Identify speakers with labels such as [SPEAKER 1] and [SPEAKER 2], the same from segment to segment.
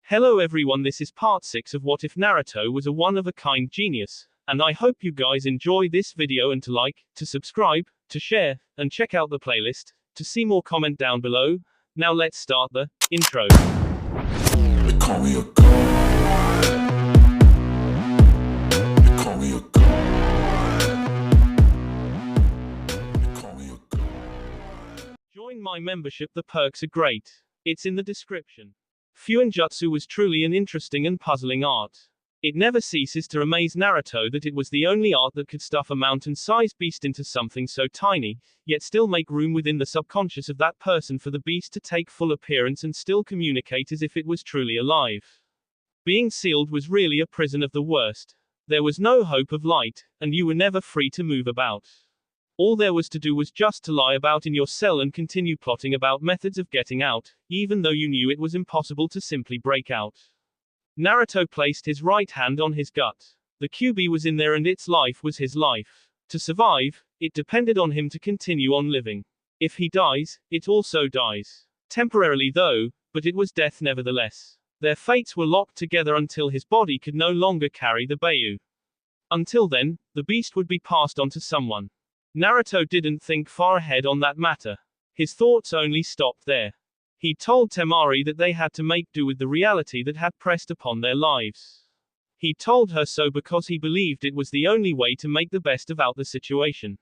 [SPEAKER 1] Hello everyone, this is part 6 of What If Naruto Was a One-of-a-Kind Genius, and I hope you guys enjoy this video and to like, to subscribe, to share, and check out the playlist, to see more comment down below. Now let's start the intro.
[SPEAKER 2] They call me a god. They call me a god. They call me a god.
[SPEAKER 1] Join my membership, the perks are great. It's in the description. Fuinjutsu was truly an interesting and puzzling art. It never ceases to amaze Naruto that it was the only art that could stuff a mountain-sized beast into something so tiny, yet still make room within the subconscious of that person for the beast to take full appearance and still communicate as if it was truly alive. Being sealed was really a prison of the worst. There was no hope of light, and you were never free to move about. All there was to do was just to lie about in your cell and continue plotting about methods of getting out, even though you knew it was impossible to simply break out. Naruto placed his right hand on his gut. The QB was in there and its life was his life. To survive, it depended on him to continue on living. If he dies, it also dies. Temporarily though, but it was death nevertheless. Their fates were locked together until his body could no longer carry the Bayu. Until then, the beast would be passed on to someone. Naruto didn't think far ahead on that matter. His thoughts only stopped there. He told Temari that they had to make do with the reality that had pressed upon their lives. He told her so because he believed it was the only way to make the best about the situation.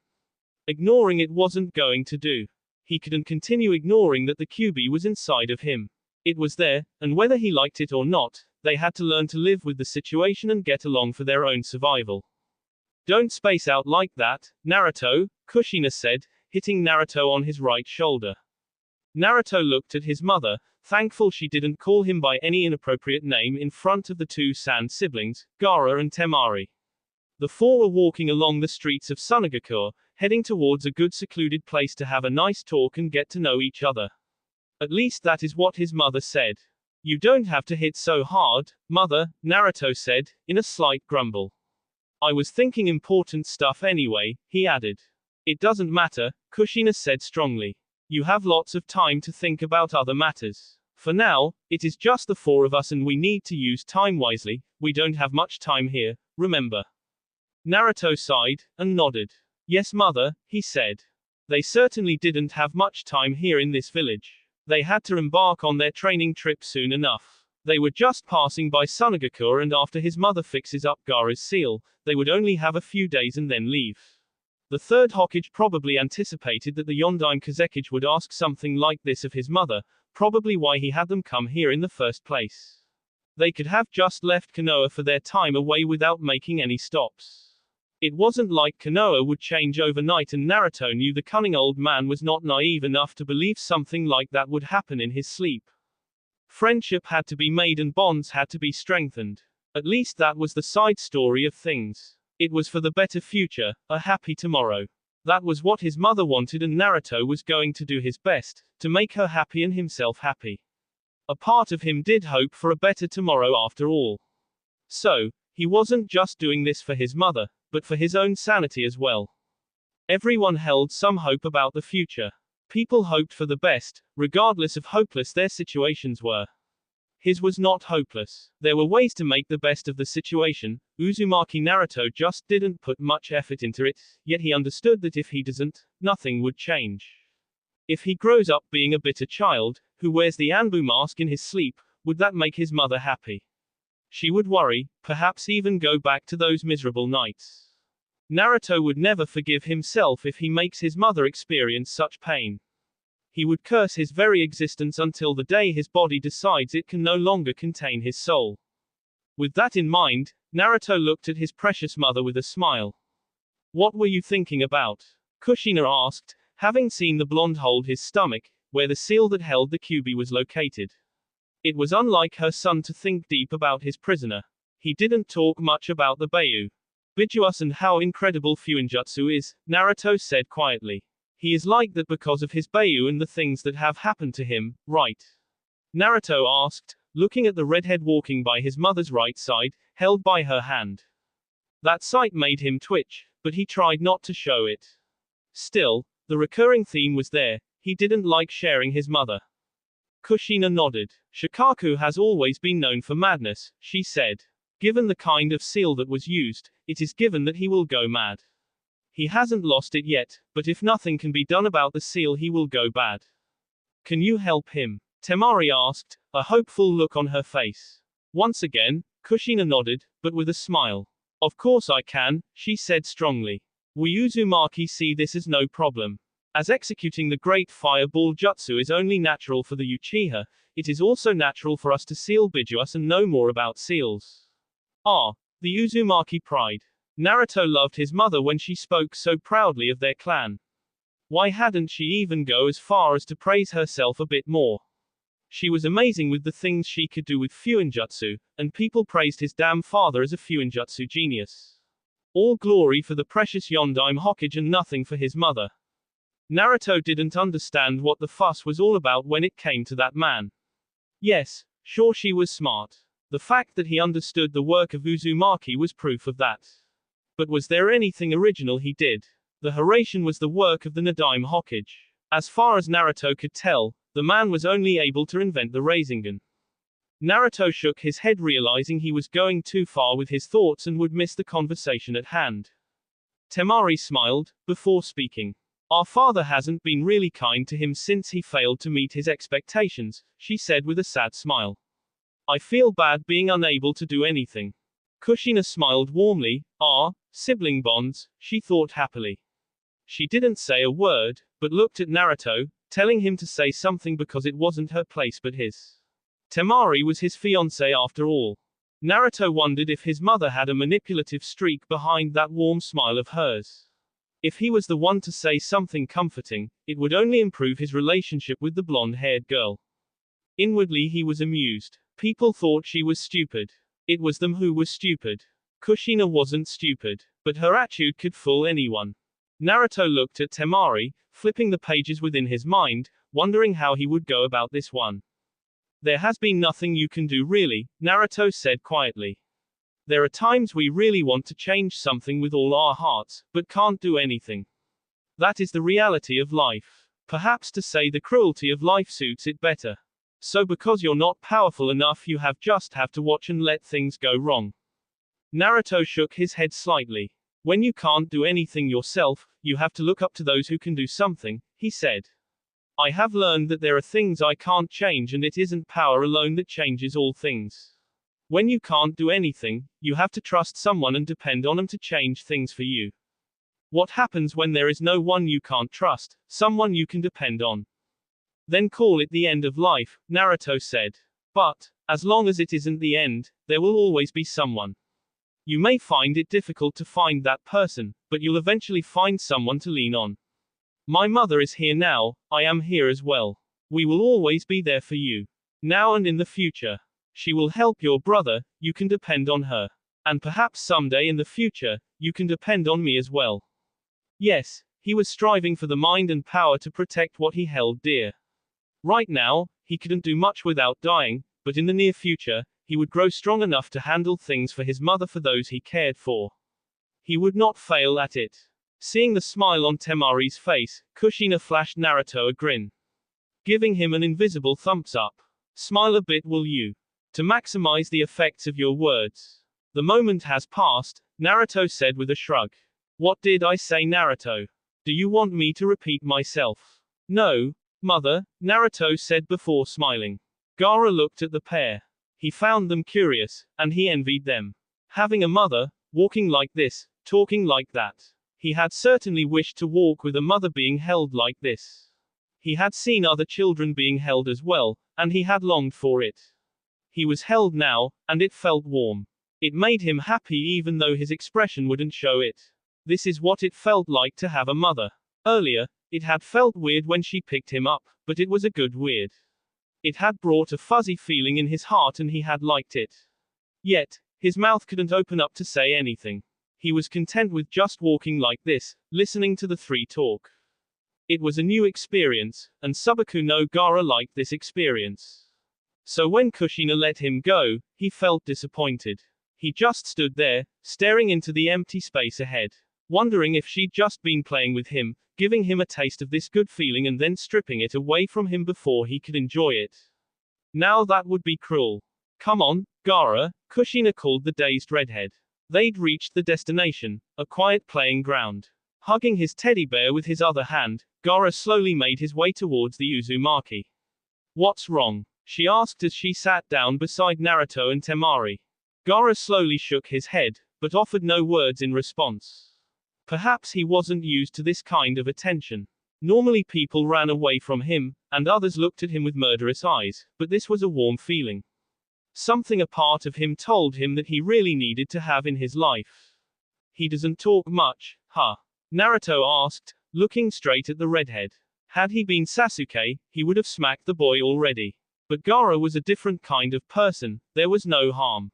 [SPEAKER 1] Ignoring it wasn't going to do. He couldn't continue ignoring that the QB was inside of him. It was there, and whether he liked it or not, they had to learn to live with the situation and get along for their own survival. Don't space out like that, Naruto, Kushina said, hitting Naruto on his right shoulder. Naruto looked at his mother, thankful she didn't call him by any inappropriate name in front of the two Sand siblings, Gaara and Temari. The four were walking along the streets of Sunagakure, heading towards a good secluded place to have a nice talk and get to know each other. At least that is what his mother said. You don't have to hit so hard, mother, Naruto said, in a slight grumble. I was thinking important stuff anyway, he added. It doesn't matter, Kushina said strongly. You have lots of time to think about other matters. For now, it is just the four of us and we need to use time wisely, we don't have much time here, remember. Naruto sighed, and nodded. Yes mother, he said. They certainly didn't have much time here in this village. They had to embark on their training trip soon enough. They were just passing by Sunagakure and after his mother fixes up Gaara's seal, they would only have a few days and then leave. The third Hokage probably anticipated that the Yondaime Kazekage would ask something like this of his mother, probably why he had them come here in the first place. They could have just left Konoha for their time away without making any stops. It wasn't like Konoha would change overnight and Naruto knew the cunning old man was not naive enough to believe something like that would happen in his sleep. Friendship had to be made and bonds had to be strengthened. At least that was the side story of things. It was for the better future, a happy tomorrow. That was what his mother wanted and Naruto was going to do his best, to make her happy and himself happy. A part of him did hope for a better tomorrow after all. So, he wasn't just doing this for his mother, but for his own sanity as well. Everyone held some hope about the future. People hoped for the best, regardless of hopeless their situations were. His was not hopeless. There were ways to make the best of the situation. Uzumaki Naruto just didn't put much effort into it, yet he understood that if he doesn't, nothing would change. If he grows up being a bitter child, who wears the Anbu mask in his sleep, would that make his mother happy? She would worry, perhaps even go back to those miserable nights. Naruto would never forgive himself if he makes his mother experience such pain. He would curse his very existence until the day his body decides it can no longer contain his soul. With that in mind, Naruto looked at his precious mother with a smile. What were you thinking about? Kushina asked, having seen the blonde hold his stomach, where the seal that held the QB was located. It was unlike her son to think deep about his prisoner. He didn't talk much about the Bayu. Bijuus and how incredible Fuinjutsu is, Naruto said quietly. He is like that because of his Bayu and the things that have happened to him, right? Naruto asked, looking at the redhead walking by his mother's right side, held by her hand. That sight made him twitch, but he tried not to show it. Still, the recurring theme was there, he didn't like sharing his mother. Kushina nodded. Shikaku has always been known for madness, she said. Given the kind of seal that was used, it is given that he will go mad. He hasn't lost it yet, but if nothing can be done about the seal he will go bad. Can you help him? Temari asked, a hopeful look on her face. Once again, Kushina nodded, but with a smile. Of course I can, she said strongly. We Uzumaki see this as no problem. As executing the great fireball jutsu is only natural for the Uchiha, it is also natural for us to seal Bijuas and know more about seals. Ah, the Uzumaki pride. Naruto loved his mother when she spoke so proudly of their clan. Why hadn't she even go as far as to praise herself a bit more? She was amazing with the things she could do with Fuinjutsu, and people praised his damn father as a Fuinjutsu genius. All glory for the precious Yondaime Hokage and nothing for his mother. Naruto didn't understand what the fuss was all about when it came to that man. Yes, sure she was smart. The fact that he understood the work of Uzumaki was proof of that. But was there anything original he did? The Hiraishin was the work of the Nadaime Hokage. As far as Naruto could tell, the man was only able to invent the Rasengan. Naruto shook his head realizing he was going too far with his thoughts and would miss the conversation at hand. Temari smiled, before speaking. Our father hasn't been really kind to him since he failed to meet his expectations, she said with a sad smile. I feel bad being unable to do anything. Kushina smiled warmly. Sibling bonds, she thought happily. She didn't say a word, but looked at Naruto, telling him to say something because it wasn't her place but his. Temari was his fiancé after all. Naruto wondered if his mother had a manipulative streak behind that warm smile of hers. If he was the one to say something comforting, it would only improve his relationship with the blonde-haired girl. Inwardly he was amused. People thought she was stupid. It was them who were stupid. Kushina wasn't stupid, but her attitude could fool anyone. Naruto looked at Temari, flipping the pages within his mind, wondering how he would go about this one. There has been nothing you can do really, Naruto said quietly. There are times we really want to change something with all our hearts, but can't do anything. That is the reality of life. Perhaps to say the cruelty of life suits it better. So because you're not powerful enough you have to watch and let things go wrong. Naruto shook his head slightly. When you can't do anything yourself, you have to look up to those who can do something, he said. I have learned that there are things I can't change and it isn't power alone that changes all things. When you can't do anything, you have to trust someone and depend on them to change things for you. What happens when there is no one you can't trust, someone you can depend on? Then call it the end of life, Naruto said. But, as long as it isn't the end, there will always be someone. You may find it difficult to find that person, but you'll eventually find someone to lean on. My mother is here now, I am here as well. We will always be there for you. Now and in the future. She will help your brother, you can depend on her. And perhaps someday in the future, you can depend on me as well. Yes, he was striving for the mind and power to protect what he held dear. Right now, he couldn't do much without dying, but in the near future, he would grow strong enough to handle things for his mother, for those he cared for. He would not fail at it. Seeing the smile on Temari's face, Kushina flashed Naruto a grin. Giving him an invisible thumbs up. Smile a bit will you? To maximize the effects of your words. The moment has passed, Naruto said with a shrug. What did I say, Naruto? Do you want me to repeat myself? No, mother, Naruto said before smiling. Gaara looked at the pair. He found them curious, and he envied them. Having a mother, walking like this, talking like that. He had certainly wished to walk with a mother being held like this. He had seen other children being held as well, and he had longed for it. He was held now, and it felt warm. It made him happy even though his expression wouldn't show it. This is what it felt like to have a mother. Earlier, it had felt weird when she picked him up, but it was a good weird. It had brought a fuzzy feeling in his heart and he had liked it. Yet, his mouth couldn't open up to say anything. He was content with just walking like this, listening to the three talk. It was a new experience, and Subaku no Gaara liked this experience. So when Kushina let him go, he felt disappointed. He just stood there, staring into the empty space ahead, wondering if she'd just been playing with him, giving him a taste of this good feeling and then stripping it away from him before he could enjoy it. Now that would be cruel. Come on, Gaara, Kushina called the dazed redhead. They'd reached the destination, a quiet playing ground. Hugging his teddy bear with his other hand, Gaara slowly made his way towards the Uzumaki. What's wrong? She asked as she sat down beside Naruto and Temari. Gaara slowly shook his head, but offered no words in response. Perhaps he wasn't used to this kind of attention. Normally people ran away from him, and others looked at him with murderous eyes, but this was a warm feeling. Something a part of him told him that he really needed to have in his life. He doesn't talk much, huh? Naruto asked, looking straight at the redhead. Had he been Sasuke, he would have smacked the boy already. But Gaara was a different kind of person, there was no harm.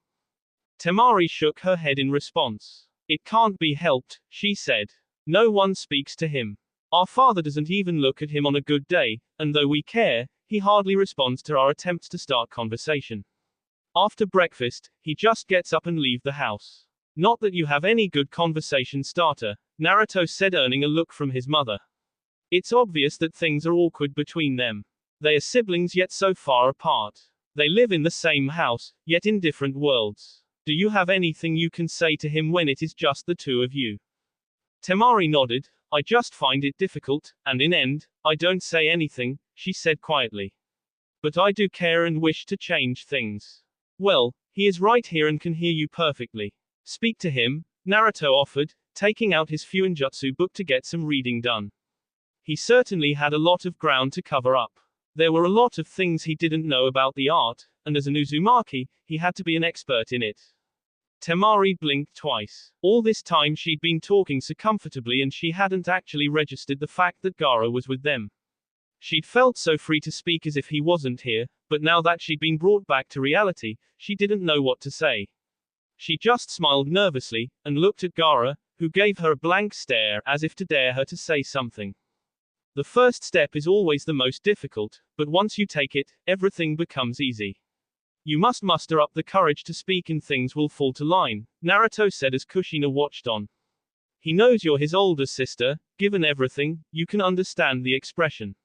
[SPEAKER 1] Temari shook her head in response. It can't be helped, she said. No one speaks to him. Our father doesn't even look at him on a good day, and though we care, he hardly responds to our attempts to start conversation. After breakfast, he just gets up and leaves the house. Not that you have any good conversation starter, Naruto said, earning a look from his mother. It's obvious that things are awkward between them. They are siblings yet so far apart. They live in the same house, yet in different worlds. Do you have anything you can say to him when it is just the two of you? Temari nodded. I just find it difficult, and in end, I don't say anything, she said quietly. But I do care and wish to change things. Well, he is right here and can hear you perfectly. Speak to him, Naruto offered, taking out his Fuinjutsu book to get some reading done. He certainly had a lot of ground to cover up. There were a lot of things he didn't know about the art, and as an Uzumaki, he had to be an expert in it. Temari blinked twice. All this time she'd been talking so comfortably and she hadn't actually registered the fact that Gaara was with them. She'd felt so free to speak as if he wasn't here, but now that she'd been brought back to reality, she didn't know what to say. She just smiled nervously, and looked at Gaara, who gave her a blank stare, as if to dare her to say something. The first step is always the most difficult, but once you take it, everything becomes easy. You must muster up the courage to speak and things will fall to line, Naruto said as Kushina watched on. He knows you're his older sister, given everything, you can understand the expression.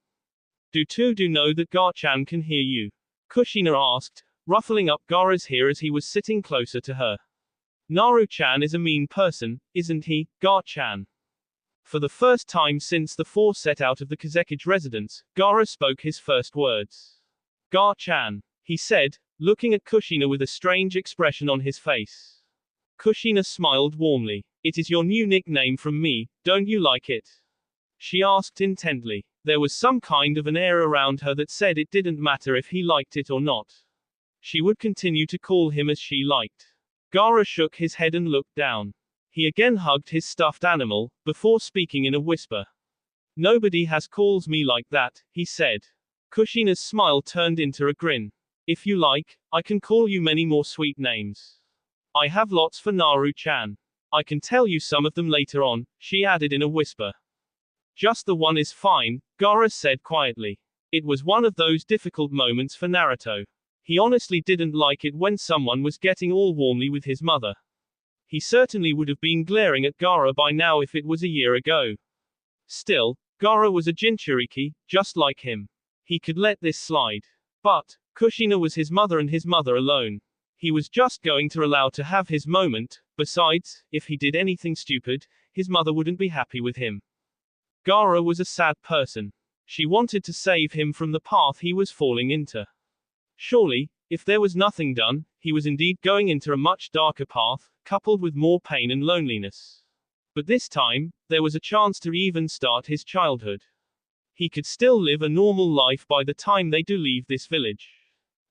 [SPEAKER 1] Do know that Gar-chan can hear you? Kushina asked, ruffling up Gaara's hair as he was sitting closer to her. Naru-chan is a mean person, isn't he, Gar-chan? For the first time since the four set out of the Kazekage residence, Gaara spoke his first words. Gar-chan, he said, looking at Kushina with a strange expression on his face. Kushina smiled warmly. It is your new nickname from me, don't you like it? She asked intently. There was some kind of an air around her that said it didn't matter if he liked it or not. She would continue to call him as she liked. Gaara shook his head and looked down. He again hugged his stuffed animal, before speaking in a whisper. Nobody has calls me like that, he said. Kushina's smile turned into a grin. If you like, I can call you many more sweet names. I have lots for Naru-chan. I can tell you some of them later on, she added in a whisper. Just the one is fine, Gaara said quietly. It was one of those difficult moments for Naruto. He honestly didn't like it when someone was getting all warmly with his mother. He certainly would have been glaring at Gaara by now if it was a year ago. Still, Gaara was a Jinchuriki, just like him. He could let this slide. But, Kushina was his mother and his mother alone. He was just going to allow to have his moment, besides, if he did anything stupid, his mother wouldn't be happy with him. Gaara was a sad person. She wanted to save him from the path he was falling into. Surely, if there was nothing done, he was indeed going into a much darker path, coupled with more pain and loneliness. But this time, there was a chance to even start his childhood. He could still live a normal life by the time they do leave this village.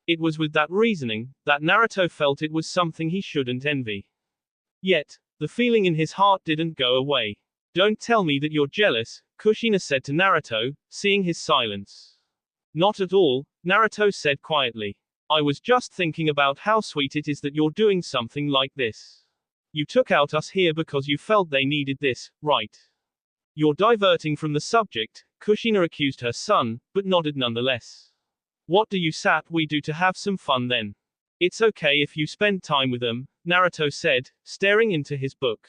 [SPEAKER 1] It was with that reasoning, that Naruto felt it was something he shouldn't envy. Yet, the feeling in his heart didn't go away. Don't tell me that you're jealous, Kushina said to Naruto, seeing his silence. Not at all, Naruto said quietly. I was just thinking about how sweet it is that you're doing something like this. You took out us here because you felt they needed this, right? You're diverting from the subject, Kushina accused her son, but nodded nonetheless. What do you sat we do to have some fun then? It's okay if you spend time with them, Naruto said, staring into his book.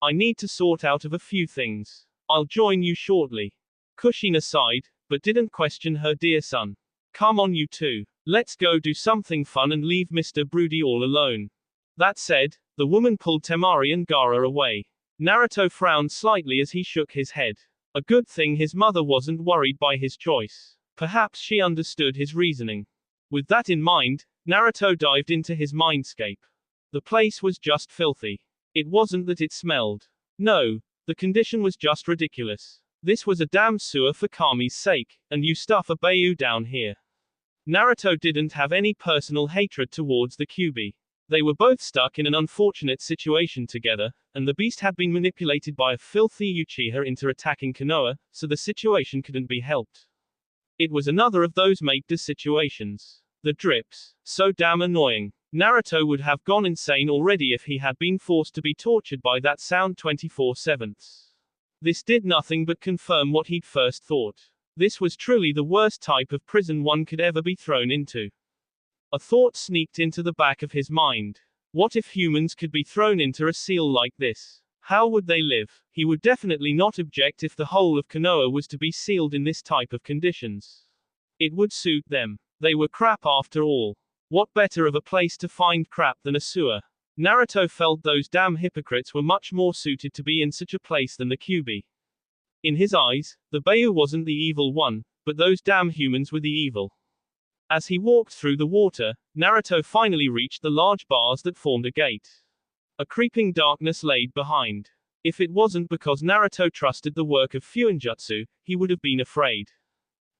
[SPEAKER 1] I need to sort out of a few things. I'll join you shortly. Kushina sighed, but didn't question her dear son. Come on you two. Let's go do something fun and leave Mr. Broody all alone. That said, the woman pulled Temari and Gaara away. Naruto frowned slightly as he shook his head. A good thing his mother wasn't worried by his choice. Perhaps she understood his reasoning. With that in mind, Naruto dived into his mindscape. The place was just filthy. It wasn't that it smelled. No, the condition was just ridiculous. This was a damn sewer for Kami's sake, and you stuff a Bayou down here. Naruto didn't have any personal hatred towards the Kyuubi. They were both stuck in an unfortunate situation together, and the beast had been manipulated by a filthy Uchiha into attacking Konoha, so the situation couldn't be helped. It was another of those make-do situations. The drips. So damn annoying. Naruto would have gone insane already if he had been forced to be tortured by that sound 24/7. This did nothing but confirm what he'd first thought. This was truly the worst type of prison one could ever be thrown into. A thought sneaked into the back of his mind. What if humans could be thrown into a seal like this? How would they live? He would definitely not object if the whole of Konoha was to be sealed in this type of conditions. It would suit them. They were crap after all. What better of a place to find crap than a sewer? Naruto felt those damn hypocrites were much more suited to be in such a place than the Kyuubi. In his eyes, the Bayou wasn't the evil one, but those damn humans were the evil. As he walked through the water, Naruto finally reached the large bars that formed a gate. A creeping darkness laid behind. If it wasn't because Naruto trusted the work of Fuinjutsu, he would have been afraid.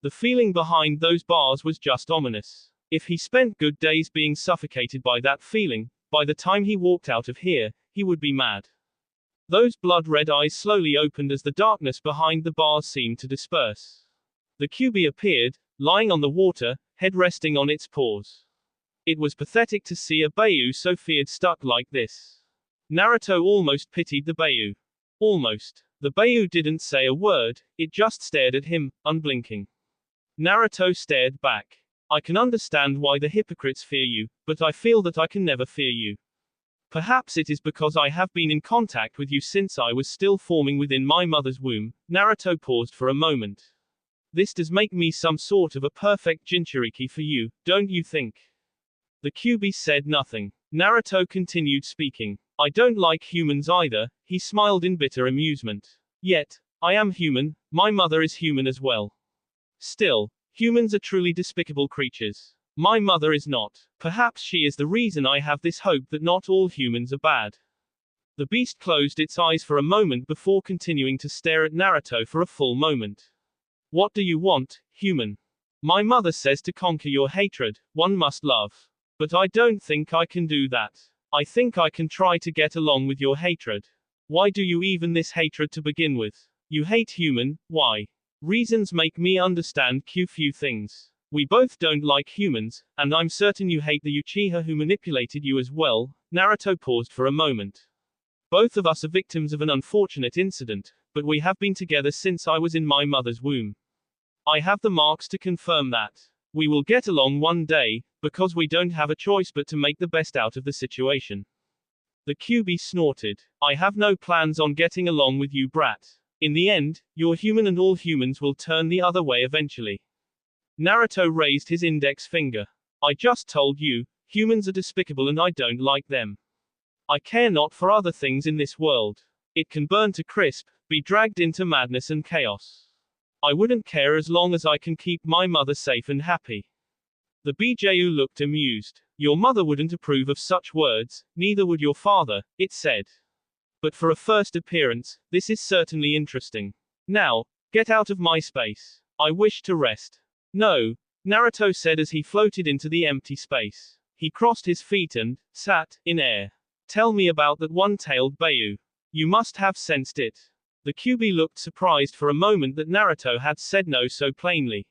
[SPEAKER 1] The feeling behind those bars was just ominous. If he spent good days being suffocated by that feeling, by the time he walked out of here, he would be mad. Those blood-red eyes slowly opened as the darkness behind the bars seemed to disperse. The Kyuubi appeared, lying on the water, head resting on its paws. It was pathetic to see a Bayou so feared stuck like this. Naruto almost pitied the Bayou. Almost. The Bayou didn't say a word, it just stared at him, unblinking. Naruto stared back. I can understand why the hypocrites fear you, but I feel that I can never fear you. Perhaps it is because I have been in contact with you since I was still forming within my mother's womb. Naruto paused for a moment. This does make me some sort of a perfect Jinchuriki for you, don't you think? The Kyuubi said nothing. Naruto continued speaking. I don't like humans either, he smiled in bitter amusement. Yet, I am human, my mother is human as well. Still, humans are truly despicable creatures. My mother is not. Perhaps she is the reason I have this hope that not all humans are bad. The beast closed its eyes for a moment before continuing to stare at Naruto for a full moment. What do you want, human? My mother says to conquer your hatred, one must love. But I don't think I can do that. I think I can try to get along with your hatred. Why do you even this hatred to begin with? You hate human, why? Reasons make me understand few things. We both don't like humans, and I'm certain you hate the Uchiha who manipulated you as well. Naruto paused for a moment. Both of us are victims of an unfortunate incident, but we have been together since I was in my mother's womb. I have the marks to confirm that. We will get along one day, because we don't have a choice but to make the best out of the situation. The Kyuubi snorted. I have no plans on getting along with you, brat. In the end, you're human and all humans will turn the other way eventually. Naruto raised his index finger. I just told you, humans are despicable and I don't like them. I care not for other things in this world. It can burn to crisp, be dragged into madness and chaos. I wouldn't care as long as I can keep my mother safe and happy. The Biju looked amused. Your mother wouldn't approve of such words, neither would your father, it said. But for a first appearance, this is certainly interesting. Now, get out of my space. I wish to rest. No, Naruto said as he floated into the empty space. He crossed his feet and sat in air. Tell me about that one-tailed Bayou. You must have sensed it. The Kyuubi looked surprised for a moment that Naruto had said no so plainly.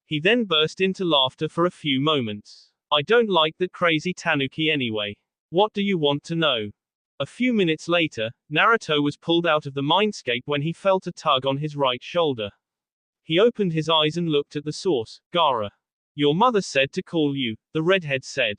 [SPEAKER 1] He then burst into laughter for a few moments. I don't like that crazy tanuki anyway. What do you want to know? A few minutes later, Naruto was pulled out of the mindscape when he felt a tug on his right shoulder. He opened his eyes and looked at the source, Gaara. Your mother said to call you, the redhead said.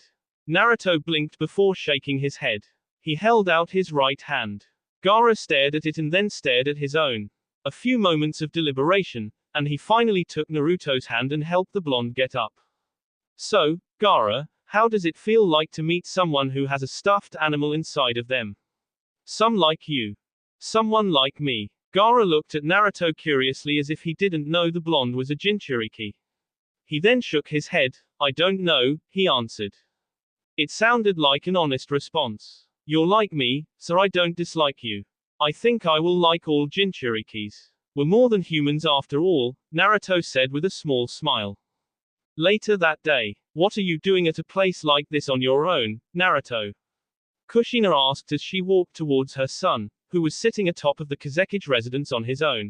[SPEAKER 1] Naruto blinked before shaking his head. He held out his right hand. Gaara stared at it and then stared at his own. A few moments of deliberation, and he finally took Naruto's hand and helped the blonde get up. So, Gaara, how does it feel like to meet someone who has a stuffed animal inside of them? Some like you. Someone like me. Gaara looked at Naruto curiously as if he didn't know the blonde was a Jinchuriki. He then shook his head. I don't know, he answered. It sounded like an honest response. You're like me, so I don't dislike you. I think I will like all Jinchurikis. We're more than humans after all, Naruto said with a small smile. Later that day. What are you doing at a place like this on your own, Naruto? Kushina asked as she walked towards her son, who was sitting atop of the Kazekage residence on his own.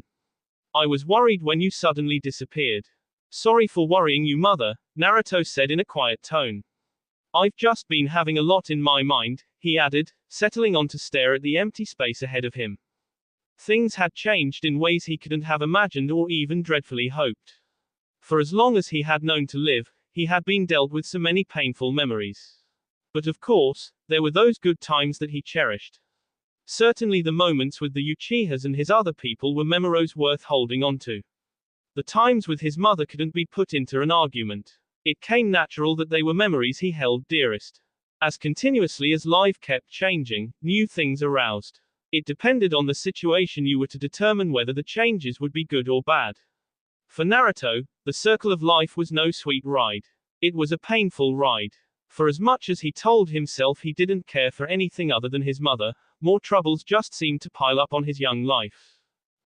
[SPEAKER 1] I was worried when you suddenly disappeared. Sorry for worrying you, mother, Naruto said in a quiet tone. I've just been having a lot in my mind, he added, settling on to stare at the empty space ahead of him. Things had changed in ways he couldn't have imagined or even dreadfully hoped. For as long as he had known to live, he had been dealt with so many painful memories. But of course, there were those good times that he cherished. Certainly the moments with the Uchihas and his other people were memories worth holding on to. The times with his mother couldn't be put into an argument. It came natural that they were memories he held dearest. As continuously as life kept changing, new things aroused. It depended on the situation you were to determine whether the changes would be good or bad. For Naruto, the circle of life was no sweet ride. It was a painful ride. For as much as he told himself he didn't care for anything other than his mother, more troubles just seemed to pile up on his young life.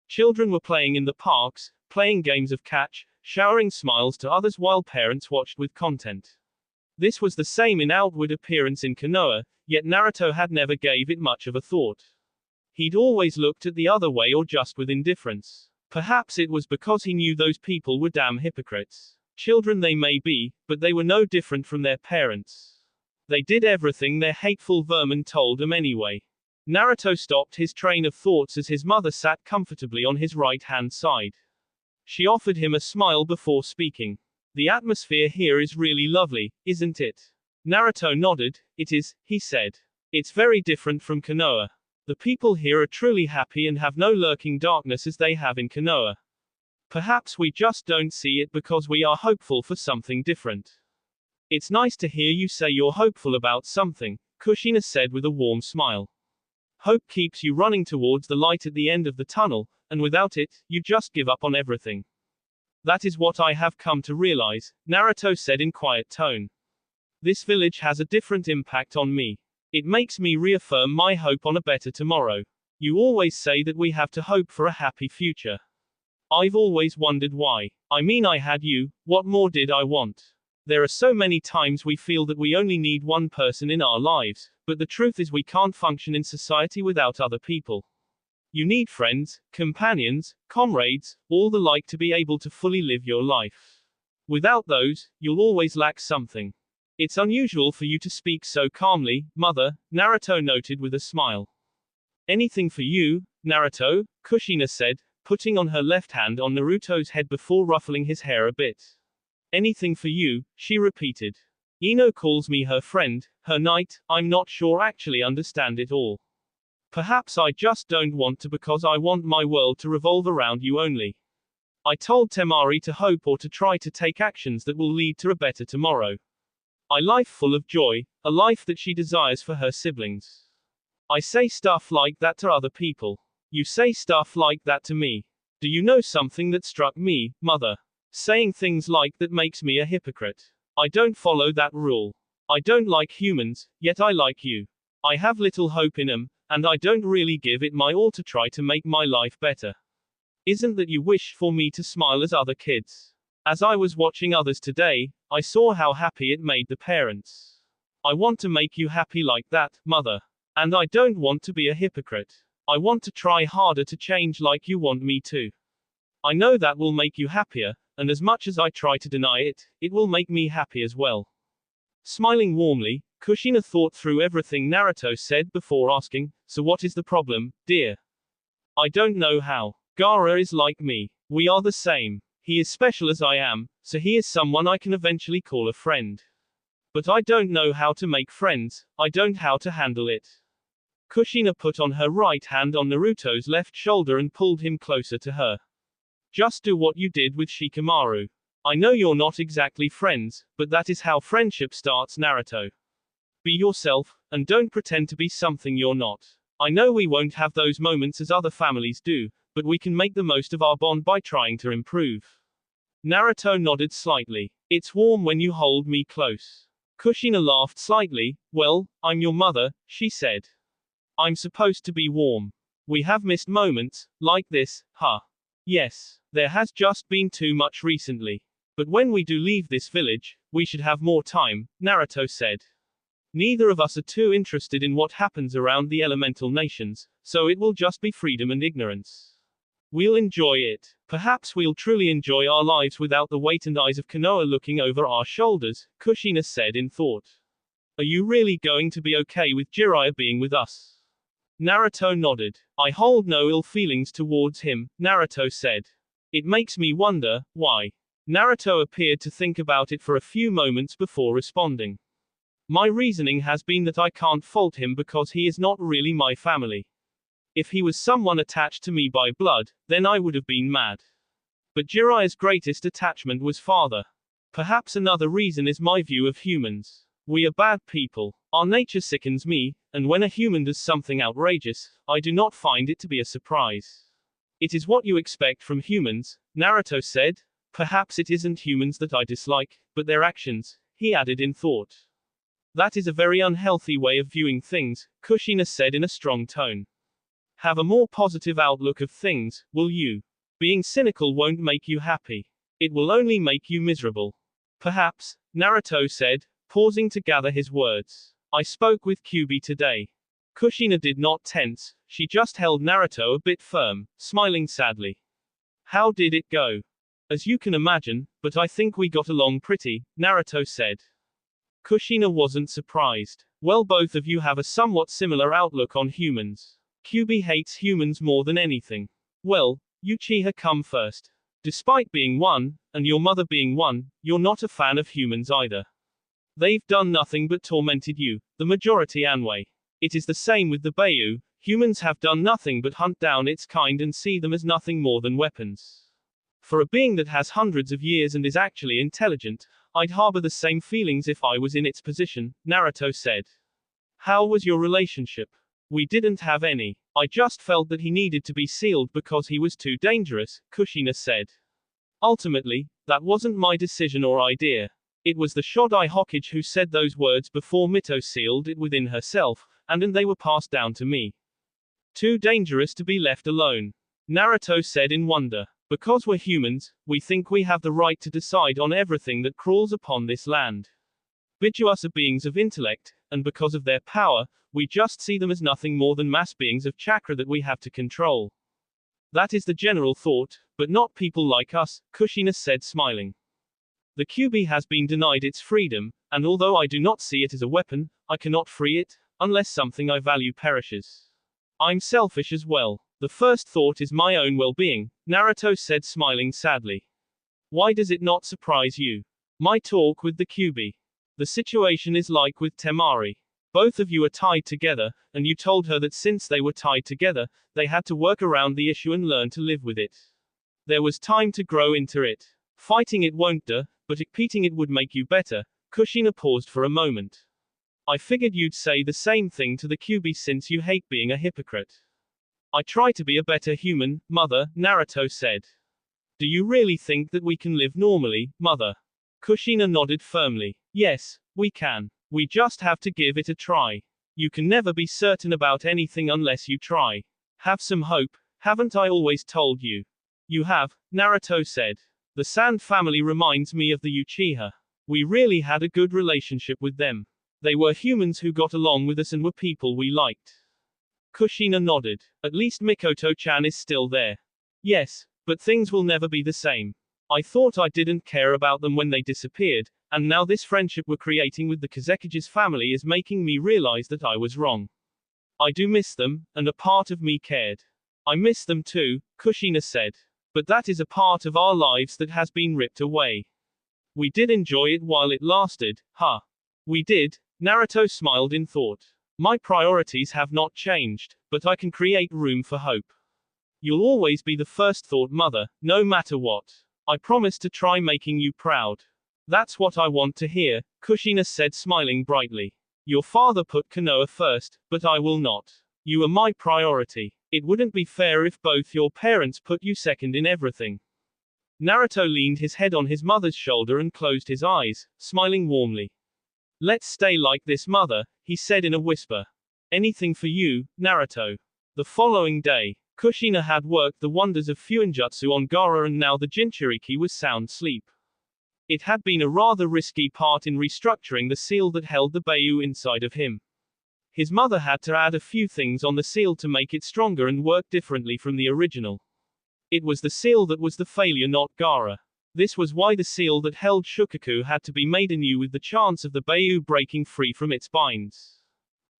[SPEAKER 1] Children were playing in the parks, playing games of catch, showering smiles to others while parents watched with content. This was the same in outward appearance in Konoha, yet Naruto had never gave it much of a thought. He'd always looked at the other way or just with indifference. Perhaps it was because he knew those people were damn hypocrites. Children they may be, but they were no different from their parents. They did everything their hateful vermin told them anyway. Naruto stopped his train of thoughts as his mother sat comfortably on his right-hand side. She offered him a smile before speaking. The atmosphere here is really lovely, isn't it? Naruto nodded. It is, he said. It's very different from Konoha. The people here are truly happy and have no lurking darkness as they have in Konoha. Perhaps we just don't see it because we are hopeful for something different. It's nice to hear you say you're hopeful about something, Kushina said with a warm smile. Hope keeps you running towards the light at the end of the tunnel, and without it, you just give up on everything. That is what I have come to realize, Naruto said in quiet tone. This village has a different impact on me. It makes me reaffirm my hope on a better tomorrow. You always say that we have to hope for a happy future. I've always wondered why. I mean, I had you, what more did I want? There are so many times we feel that we only need one person in our lives, but the truth is we can't function in society without other people. You need friends, companions, comrades, all the like to be able to fully live your life. Without those, you'll always lack something. It's unusual for you to speak so calmly, mother, Naruto noted with a smile. Anything for you, Naruto, Kushina said, putting on her left hand on Naruto's head before ruffling his hair a bit. Anything for you, she repeated. Ino calls me her friend, her knight, I'm not sure actually understand it all. Perhaps I just don't want to because I want my world to revolve around you only. I told Temari to hope or to try to take actions that will lead to a better tomorrow. A life full of joy, a life that she desires for her siblings. I say stuff like that to other people. You say stuff like that to me. Do you know something that struck me, mother? Saying things like that makes me a hypocrite. I don't follow that rule. I don't like humans, yet I like you. I have little hope in them, and I don't really give it my all to try to make my life better. Isn't that you wish for me to smile as other kids? As I was watching others today, I saw how happy it made the parents. I want to make you happy like that, mother. And I don't want to be a hypocrite. I want to try harder to change like you want me to. I know that will make you happier, and as much as I try to deny it, it will make me happy as well. Smiling warmly, Kushina thought through everything Naruto said before asking, so what is the problem, dear? I don't know how. Gaara is like me. We are the same. He is special as I am, so he is someone I can eventually call a friend. But I don't know how to make friends, I don't how to handle it. Kushina put on her right hand on Naruto's left shoulder and pulled him closer to her. Just do what you did with Shikamaru. I know you're not exactly friends, but that is how friendship starts, Naruto. Be yourself, and don't pretend to be something you're not. I know we won't have those moments as other families do, but we can make the most of our bond by trying to improve. Naruto nodded slightly. It's warm when you hold me close. Kushina laughed slightly. Well, I'm your mother, she said. I'm supposed to be warm. We have missed moments, like this, huh? Yes, there has just been too much recently. But when we do leave this village, we should have more time, Naruto said. Neither of us are too interested in what happens around the elemental nations, so it will just be freedom and ignorance. We'll enjoy it. Perhaps we'll truly enjoy our lives without the weight and eyes of Konoha looking over our shoulders, Kushina said in thought. Are you really going to be okay with Jiraiya being with us? Naruto nodded. I hold no ill feelings towards him, Naruto said. It makes me wonder, why? Naruto appeared to think about it for a few moments before responding. My reasoning has been that I can't fault him because he is not really my family. If he was someone attached to me by blood, then I would have been mad. But Jiraiya's greatest attachment was father. Perhaps another reason is my view of humans. We are bad people. Our nature sickens me, and when a human does something outrageous, I do not find it to be a surprise. It is what you expect from humans, Naruto said. Perhaps it isn't humans that I dislike, but their actions, he added in thought. That is a very unhealthy way of viewing things, Kushina said in a strong tone. Have a more positive outlook of things, will you? Being cynical won't make you happy. It will only make you miserable. Perhaps, Naruto said, pausing to gather his words. I spoke with Kyuubi today. Kushina did not tense, she just held Naruto a bit firm, smiling sadly. How did it go? As you can imagine, but I think we got along pretty, Naruto said. Kushina wasn't surprised. Well, both of you have a somewhat similar outlook on humans. Kyuubi hates humans more than anything. Well, Uchiha come first. Despite being one, and your mother being one, you're not a fan of humans either. They've done nothing but tormented you, the majority anyway. It is the same with the Bayou. Humans have done nothing but hunt down its kind and see them as nothing more than weapons. For a being that has hundreds of years and is actually intelligent, I'd harbor the same feelings if I was in its position, Naruto said. How was your relationship? We didn't have any. I just felt that he needed to be sealed because he was too dangerous, Kushina said. Ultimately, that wasn't my decision or idea. It was the Shodai Hokage who said those words before Mito sealed it within herself, and they were passed down to me. Too dangerous to be left alone. Naruto said in wonder. Because we're humans, we think we have the right to decide on everything that crawls upon this land. Bijuas are beings of intellect, and because of their power, we just see them as nothing more than mass beings of chakra that we have to control. That is the general thought, but not people like us, Kushina said smiling. The Kyuubi has been denied its freedom, and although I do not see it as a weapon, I cannot free it, unless something I value perishes. I'm selfish as well. The first thought is my own well-being, Naruto said smiling sadly. Why does it not surprise you? My talk with the Kyuubi. The situation is like with Temari. Both of you are tied together, and you told her that since they were tied together, they had to work around the issue and learn to live with it. There was time to grow into it. Fighting it won't do, but repeating it would make you better. Kushina paused for a moment. I figured you'd say the same thing to the Kyuubi since you hate being a hypocrite. I try to be a better human, mother, Naruto said. Do you really think that we can live normally, mother? Kushina nodded firmly. Yes, we can. We just have to give it a try. You can never be certain about anything unless you try. Have some hope, haven't I always told you? You have, Naruto said. The Sand family reminds me of the Uchiha. We really had a good relationship with them. They were humans who got along with us and were people we liked. Kushina nodded. At least Mikoto-chan is still there. Yes, but things will never be the same. I thought I didn't care about them when they disappeared, and now this friendship we're creating with the Kazekage's family is making me realize that I was wrong. I do miss them, and a part of me cared. I miss them too, Kushina said. But that is a part of our lives that has been ripped away. We did enjoy it while it lasted, huh? We did, Naruto smiled in thought. My priorities have not changed, but I can create room for hope. You'll always be the first thought, mother, no matter what. I promise to try making you proud. That's what I want to hear, Kushina said, smiling brightly. Your father put Konoha first, but I will not. You are my priority. It wouldn't be fair if both your parents put you second in everything. Naruto leaned his head on his mother's shoulder and closed his eyes, smiling warmly. Let's stay like this, mother, he said in a whisper. Anything for you, Naruto. The following day, Kushina had worked the wonders of Fuinjutsu on Gaara, and now the Jinchuriki was sound asleep. It had been a rather risky part in restructuring the seal that held the Beiyu inside of him. His mother had to add a few things on the seal to make it stronger and work differently from the original. It was the seal that was the failure, not Gaara. This was why the seal that held Shukaku had to be made anew, with the chance of the Beiyu breaking free from its binds.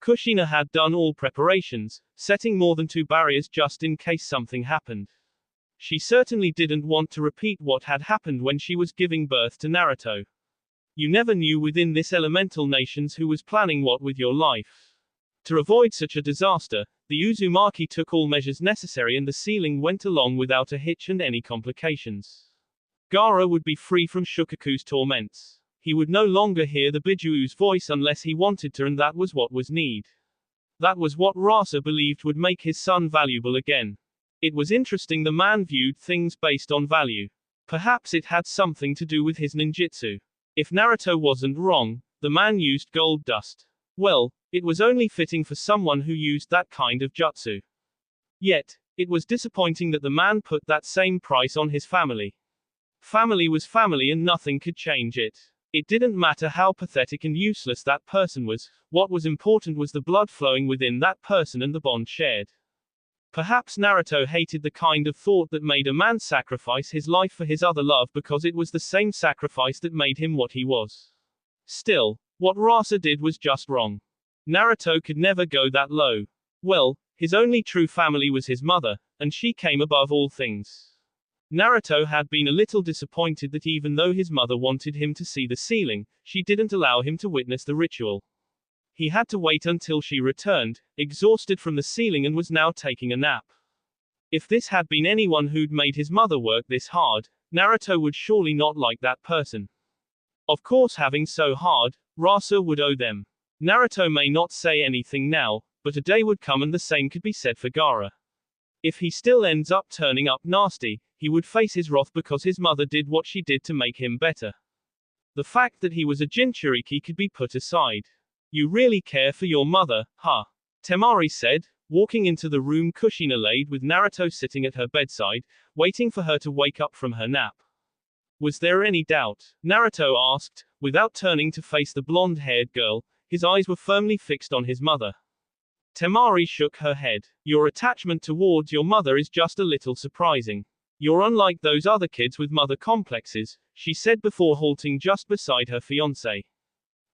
[SPEAKER 1] Kushina had done all preparations, setting more than 2 barriers just in case something happened. She certainly didn't want to repeat what had happened when she was giving birth to Naruto. You never knew within this elemental nations who was planning what with your life. To avoid such a disaster, the Uzumaki took all measures necessary, and the sealing went along without a hitch and any complications. Gaara would be free from Shukaku's torments. He would no longer hear the Bijuu's voice unless he wanted to, and that was what was needed. That was what Rasa believed would make his son valuable again. It was interesting the man viewed things based on value. Perhaps it had something to do with his ninjutsu. If Naruto wasn't wrong, the man used gold dust. Well, it was only fitting for someone who used that kind of jutsu. Yet, it was disappointing that the man put that same price on his family. Family was family and nothing could change it. It didn't matter how pathetic and useless that person was, what was important was the blood flowing within that person and the bond shared. Perhaps Naruto hated the kind of thought that made a man sacrifice his life for his other love, because it was the same sacrifice that made him what he was. Still, what Rasa did was just wrong. Naruto could never go that low. Well, his only true family was his mother, and she came above all things. Naruto had been a little disappointed that even though his mother wanted him to see the sealing, she didn't allow him to witness the ritual. He had to wait until she returned, exhausted from the sealing, and was now taking a nap. If this had been anyone who'd made his mother work this hard, Naruto would surely not like that person. Of course, having so hard, Rasa would owe them. Naruto may not say anything now, but a day would come and the same could be said for Gaara. If he still ends up turning up nasty, he would face his wrath because his mother did what she did to make him better. The fact that he was a Jinchuriki could be put aside. You really care for your mother, huh? Temari said, walking into the room Kushina laid with Naruto sitting at her bedside, waiting for her to wake up from her nap. Was there any doubt? Naruto asked, without turning to face the blonde-haired girl. His eyes were firmly fixed on his mother. Temari shook her head. Your attachment towards your mother is just a little surprising. You're unlike those other kids with mother complexes, she said before halting just beside her fiancé.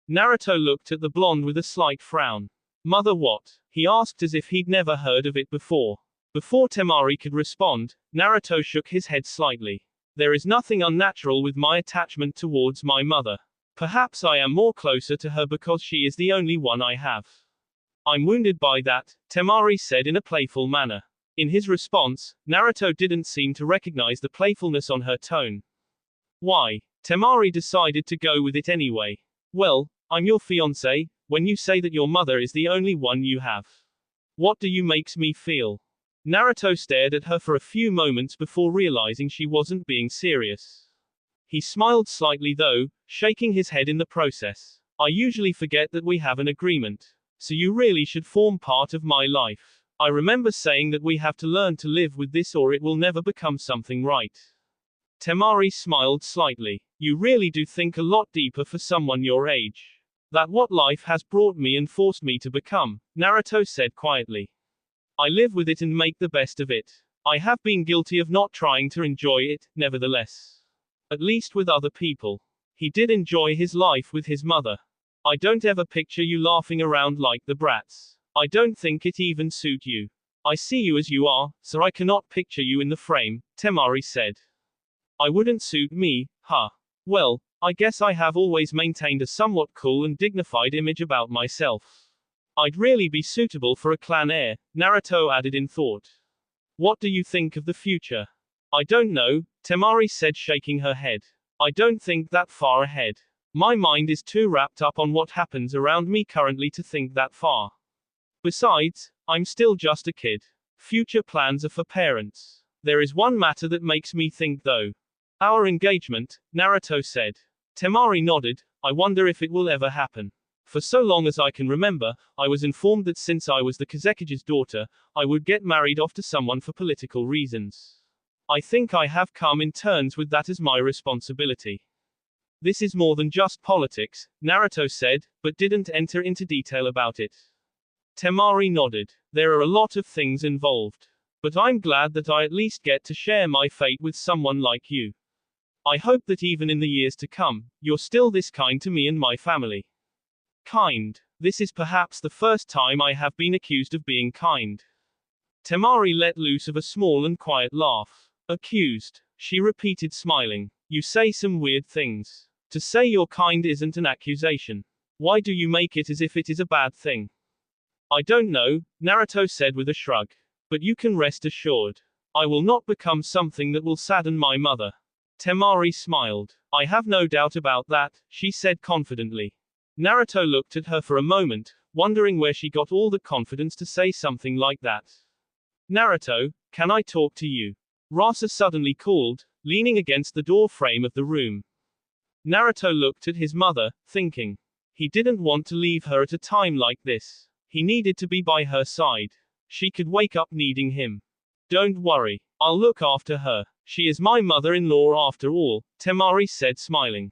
[SPEAKER 1] Naruto looked at the blonde with a slight frown. Mother what? He asked as if he'd never heard of it before. Before Temari could respond, Naruto shook his head slightly. There is nothing unnatural with my attachment towards my mother. Perhaps I am more closer to her because she is the only one I have. I'm wounded by that, Temari said in a playful manner. In his response, Naruto didn't seem to recognize the playfulness on her tone. Why? Temari decided to go with it anyway. Well, I'm your fiancé, when you say that your mother is the only one you have. What do you makes me feel? Naruto stared at her for a few moments before realizing she wasn't being serious. He smiled slightly though, shaking his head in the process. I usually forget that we have an agreement. So you really should form part of my life. I remember saying that we have to learn to live with this or it will never become something right. Temari smiled slightly. You really do think a lot deeper for someone your age. That what life has brought me and forced me to become, Naruto said quietly. I live with it and make the best of it. I have been guilty of not trying to enjoy it, nevertheless. At least with other people. He did enjoy his life with his mother. I don't ever picture you laughing around like the brats. I don't think it even suit you. I see you as you are, so I cannot picture you in the frame, Temari said. I wouldn't suit me, huh? Well, I guess I have always maintained a somewhat cool and dignified image about myself. I'd really be suitable for a clan heir, Naruto added in thought. What do you think of the future? I don't know, Temari said, shaking her head. I don't think that far ahead. My mind is too wrapped up on what happens around me currently to think that far. Besides, I'm still just a kid. Future plans are for parents. There is one matter that makes me think though. Our engagement, Naruto said. Temari nodded. I wonder if it will ever happen. For so long as I can remember, I was informed that since I was the Kazekige's daughter, I would get married off to someone for political reasons. I think I have come in terms with that as my responsibility. This is more than just politics, Naruto said, but didn't enter into detail about it. Temari nodded. There are a lot of things involved. But I'm glad that I at least get to share my fate with someone like you. I hope that even in the years to come, you're still this kind to me and my family. Kind. This is perhaps the first time I have been accused of being kind. Temari let loose of a small and quiet laugh. Accused, she repeated, smiling. You say some weird things. To say you're kind isn't an accusation. Why do you make it as if it is a bad thing? I don't know, Naruto said with a shrug. But you can rest assured. I will not become something that will sadden my mother. Temari smiled. I have no doubt about that, she said confidently. Naruto looked at her for a moment, wondering where she got all the confidence to say something like that. Naruto, can I talk to you? Rasa suddenly called, leaning against the door frame of the room. Naruto looked at his mother, thinking. He didn't want to leave her at a time like this. He needed to be by her side. She could wake up needing him. Don't worry, I'll look after her. She is my mother-in-law after all, Temari said, smiling.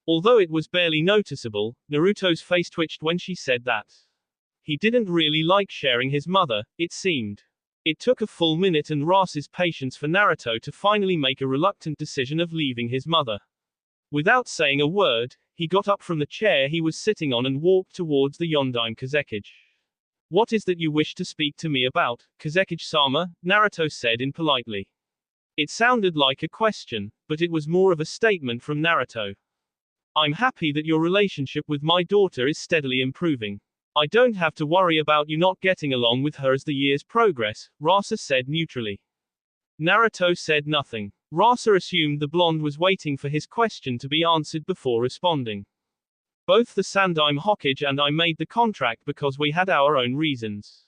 [SPEAKER 1] Although it was barely noticeable, Naruto's face twitched when she said that. He didn't really like sharing his mother, it seemed. It took a full minute and Rasa's patience for Naruto to finally make a reluctant decision of leaving his mother. Without saying a word, he got up from the chair he was sitting on and walked towards the Yondaime Kazekage. What is that you wish to speak to me about, Kazekage-sama? Naruto said impolitely. It sounded like a question, but it was more of a statement from Naruto. I'm happy that your relationship with my daughter is steadily improving. I don't have to worry about you not getting along with her as the years progress, Rasa said neutrally. Naruto said nothing. Rasa assumed the blonde was waiting for his question to be answered before responding. Both the Sandaime Hokage and I made the contract because we had our own reasons.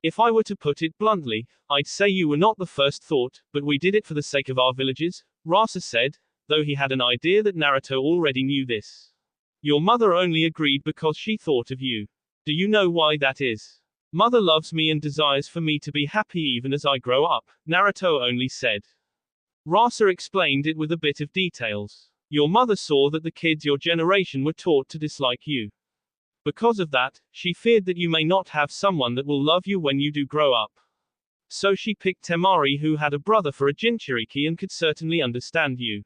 [SPEAKER 1] If I were to put it bluntly, I'd say you were not the first thought, but we did it for the sake of our villages, Rasa said, though he had an idea that Naruto already knew this. Your mother only agreed because she thought of you. Do you know why that is? Mother loves me and desires for me to be happy even as I grow up, Naruto only said. Rasa explained it with a bit of details. Your mother saw that the kids your generation were taught to dislike you. Because of that, she feared that you may not have someone that will love you when you do grow up. So she picked Temari, who had a brother for a Jinchuriki and could certainly understand you.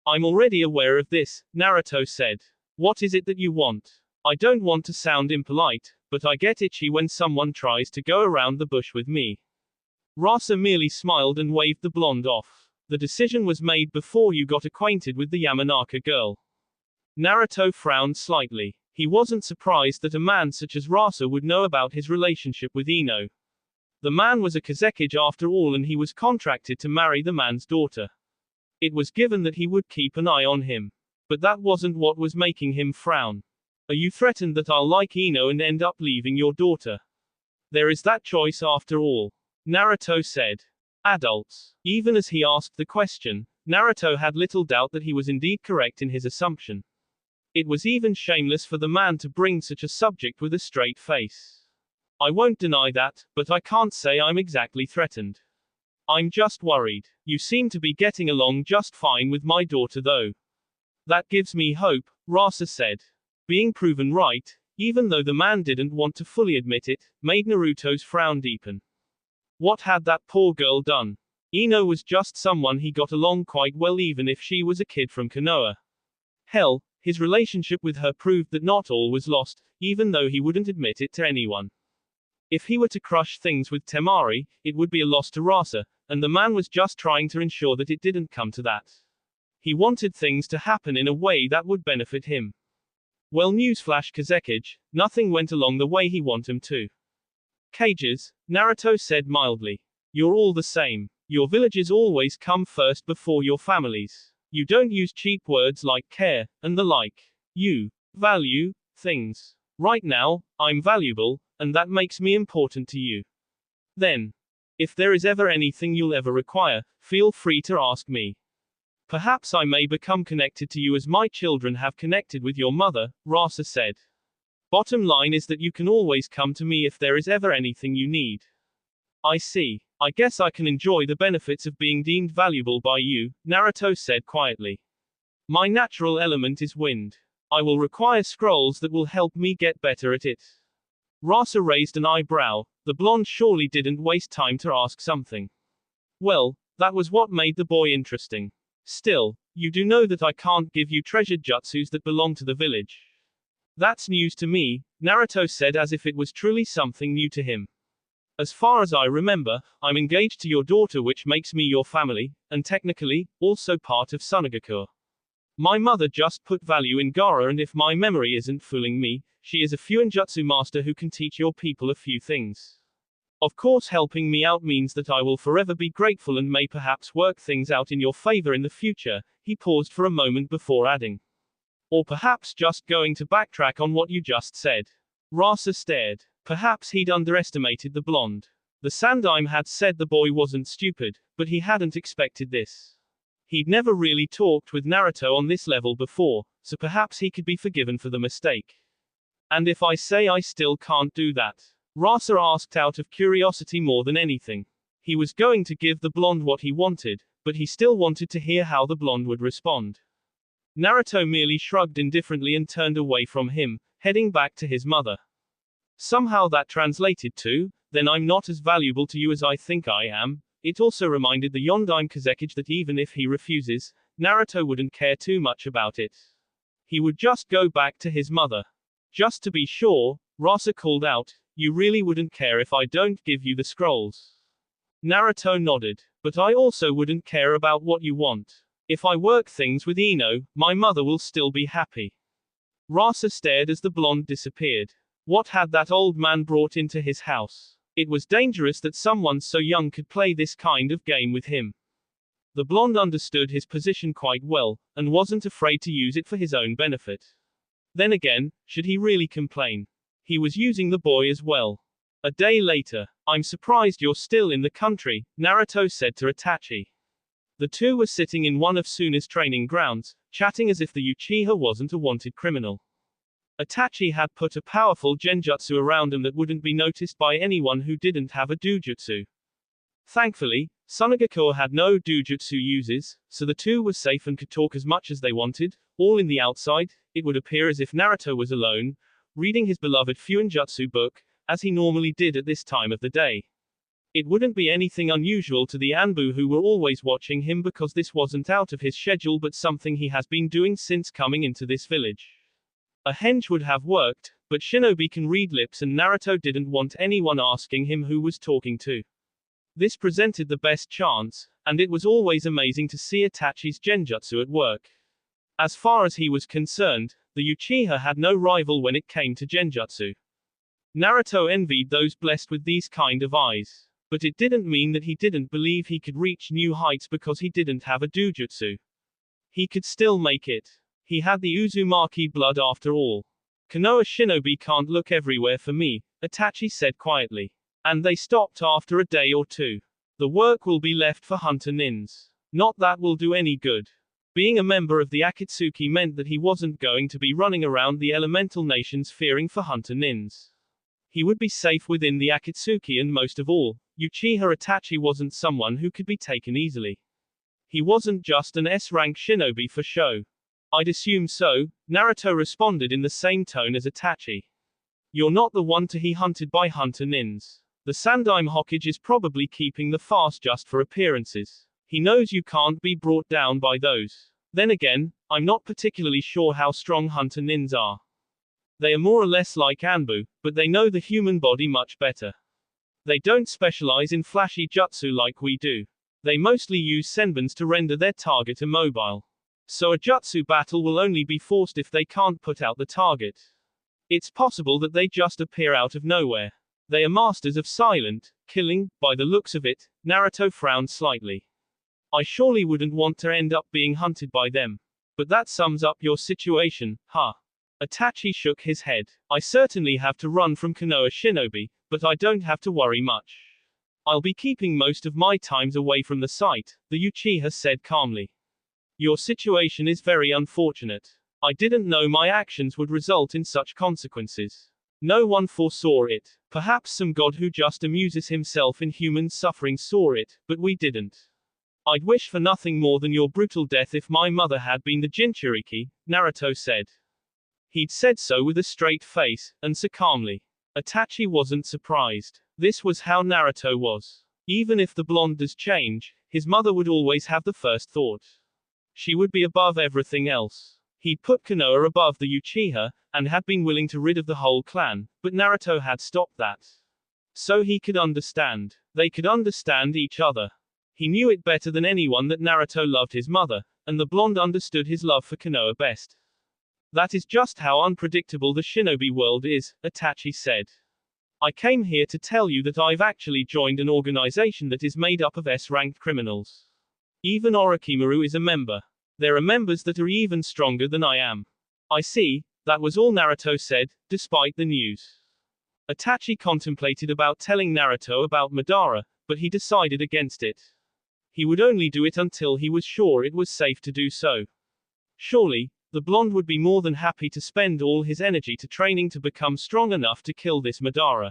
[SPEAKER 1] I'm already aware of this, Naruto said. What is it that you want? I don't want to sound impolite, but I get itchy when someone tries to go around the bush with me. Rasa merely smiled and waved the blonde off. The decision was made before you got acquainted with the Yamanaka girl. Naruto frowned slightly. He wasn't surprised that a man such as Rasa would know about his relationship with Ino. The man was a Kazekage after all, and he was contracted to marry the man's daughter. It was given that he would keep an eye on him. But that wasn't what was making him frown. Are you threatened that I'll like Ino and end up leaving your daughter? There is that choice after all, Naruto said. Adults. Even as he asked the question, Naruto had little doubt that he was indeed correct in his assumption. It was even shameless for the man to bring such a subject with a straight face. I won't deny that, but I can't say I'm exactly threatened. I'm just worried. You seem to be getting along just fine with my daughter though. That gives me hope, Rasa said. Being proven right, even though the man didn't want to fully admit it, made Naruto's frown deepen. What had that poor girl done? Ino was just someone he got along quite well even if she was a kid from Konoha. Hell, his relationship with her proved that not all was lost, even though he wouldn't admit it to anyone. If he were to crush things with Temari, it would be a loss to Rasa, and the man was just trying to ensure that it didn't come to that. He wanted things to happen in a way that would benefit him. Well, newsflash Kazekage, nothing went along the way he wanted him to. Cages, Naruto said mildly. You're all the same. Your villages always come first before your families. You don't use cheap words like care, and the like. You value things. Right now, I'm valuable, and that makes me important to you. Then, if there is ever anything you'll ever require, feel free to ask me. Perhaps I may become connected to you as my children have connected with your mother, Rasa said. Bottom line is that you can always come to me if there is ever anything you need. I see. I guess I can enjoy the benefits of being deemed valuable by you, Naruto said quietly. My natural element is wind. I will require scrolls that will help me get better at it. Rasa raised an eyebrow. The blonde surely didn't waste time to ask something. Well, that was what made the boy interesting. Still, you do know that I can't give you treasured jutsus that belong to the village. That's news to me, Naruto said as if it was truly something new to him. As far as I remember, I'm engaged to your daughter, which makes me your family, and technically, also part of Sunagakure. My mother just put value in Gaara, and if my memory isn't fooling me, she is a Fuinjutsu master who can teach your people a few things. Of course, helping me out means that I will forever be grateful and may perhaps work things out in your favor in the future. He paused for a moment before adding. Or perhaps just going to backtrack on what you just said. Rasa stared. Perhaps he'd underestimated the blonde. The Sandaime had said the boy wasn't stupid, but he hadn't expected this. He'd never really talked with Naruto on this level before, so perhaps he could be forgiven for the mistake. And if I say I still can't do that? Rasa asked out of curiosity more than anything. He was going to give the blonde what he wanted, but he still wanted to hear how the blonde would respond. Naruto merely shrugged indifferently and turned away from him, heading back to his mother. Somehow that translated to, then I'm not as valuable to you as I think I am. It also reminded the Yondaime Kazekage that even if he refuses, Naruto wouldn't care too much about it. He would just go back to his mother. Just to be sure, Rasa called out, you really wouldn't care if I don't give you the scrolls? Naruto nodded. But I also wouldn't care about what you want. If I work things with Ino, my mother will still be happy. Rasa stared as the blonde disappeared. What had that old man brought into his house? It was dangerous that someone so young could play this kind of game with him. The blonde understood his position quite well, and wasn't afraid to use it for his own benefit. Then again, should he really complain? He was using the boy as well. A day later, I'm surprised you're still in the country, Naruto said to Itachi. The two were sitting in one of Suna's training grounds, chatting as if the Uchiha wasn't a wanted criminal. Itachi had put a powerful genjutsu around him that wouldn't be noticed by anyone who didn't have a dojutsu. Thankfully, Sunagakure had no dojutsu uses, so the two were safe and could talk as much as they wanted. All in the outside, it would appear as if Naruto was alone, reading his beloved Fuinjutsu book, as he normally did at this time of the day. It wouldn't be anything unusual to the Anbu who were always watching him because this wasn't out of his schedule but something he has been doing since coming into this village. A henge would have worked, but Shinobi can read lips and Naruto didn't want anyone asking him who was talking to. This presented the best chance, and it was always amazing to see Itachi's genjutsu at work. As far as he was concerned, the Uchiha had no rival when it came to genjutsu. Naruto envied those blessed with these kind of eyes. But it didn't mean that he didn't believe he could reach new heights because he didn't have a dojutsu. He could still make it. He had the Uzumaki blood after all. Konoha Shinobi can't look everywhere for me, Itachi said quietly. And they stopped after a day or two. The work will be left for hunter nins. Not that will do any good. Being a member of the Akatsuki meant that he wasn't going to be running around the elemental nations fearing for hunter nins. He would be safe within the Akatsuki and most of all, Uchiha Itachi wasn't someone who could be taken easily. He wasn't just an S-rank shinobi for show. I'd assume so, Naruto responded in the same tone as Itachi. You're not the one to be hunted by hunter nins. The Sandaime Hokage is probably keeping the fast just for appearances. He knows you can't be brought down by those. Then again, I'm not particularly sure how strong hunter nins are. They are more or less like Anbu, but they know the human body much better. They don't specialize in flashy jutsu like we do. They mostly use senbons to render their target immobile. So a jutsu battle will only be forced if they can't put out the target. It's possible that they just appear out of nowhere. They are masters of silent killing, by the looks of it. Naruto frowned slightly. I surely wouldn't want to end up being hunted by them. But that sums up your situation, huh? Itachi shook his head. I certainly have to run from Konoha Shinobi, but I don't have to worry much. I'll be keeping most of my times away from the site, the Uchiha said calmly. Your situation is very unfortunate. I didn't know my actions would result in such consequences. No one foresaw it. Perhaps some god who just amuses himself in human suffering saw it, but we didn't. I'd wish for nothing more than your brutal death if my mother had been the Jinchuriki, Naruto said. He'd said so with a straight face, and so calmly. Itachi wasn't surprised. This was how Naruto was. Even if the blonde does change, his mother would always have the first thought. She would be above everything else. He'd put Konoha above the Uchiha, and had been willing to rid of the whole clan, but Naruto had stopped that. So he could understand. They could understand each other. He knew it better than anyone that Naruto loved his mother, and the blonde understood his love for Konoha best. That is just how unpredictable the shinobi world is, Itachi said. I came here to tell you that I've actually joined an organization that is made up of S-ranked criminals. Even Orochimaru is a member. There are members that are even stronger than I am. I see, that was all Naruto said, despite the news. Itachi contemplated about telling Naruto about Madara, but he decided against it. He would only do it until he was sure it was safe to do so. Surely, the blonde would be more than happy to spend all his energy to training to become strong enough to kill this Madara.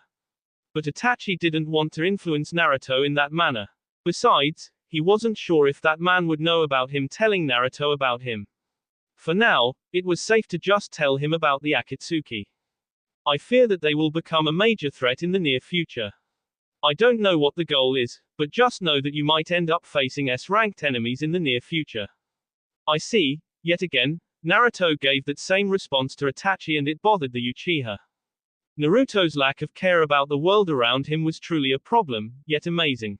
[SPEAKER 1] But Itachi didn't want to influence Naruto in that manner. Besides, he wasn't sure if that man would know about him telling Naruto about him. For now, it was safe to just tell him about the Akatsuki. I fear that they will become a major threat in the near future. I don't know what the goal is, but just know that you might end up facing S-ranked enemies in the near future. I see. Yet again, Naruto gave that same response to Itachi and it bothered the Uchiha. Naruto's lack of care about the world around him was truly a problem, yet amazing.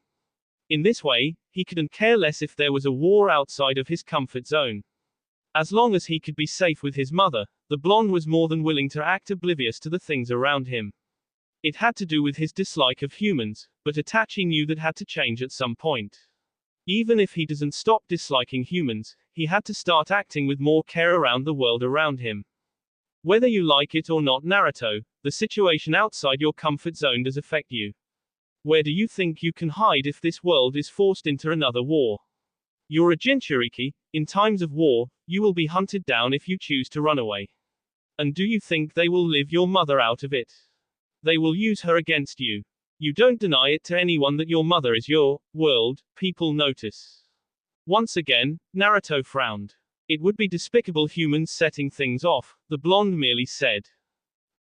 [SPEAKER 1] In this way, he couldn't care less if there was a war outside of his comfort zone. As long as he could be safe with his mother, the blonde was more than willing to act oblivious to the things around him. It had to do with his dislike of humans, but Itachi knew that had to change at some point. Even if he doesn't stop disliking humans, he had to start acting with more care around the world around him. Whether you like it or not, Naruto, the situation outside your comfort zone does affect you. Where do you think you can hide if this world is forced into another war? You're a Jinchuriki. In times of war, you will be hunted down if you choose to run away. And do you think they will leave your mother out of it? They will use her against you. You don't deny it to anyone that your mother is your world, people notice. Once again, Naruto frowned. It would be despicable humans setting things off, the blonde merely said.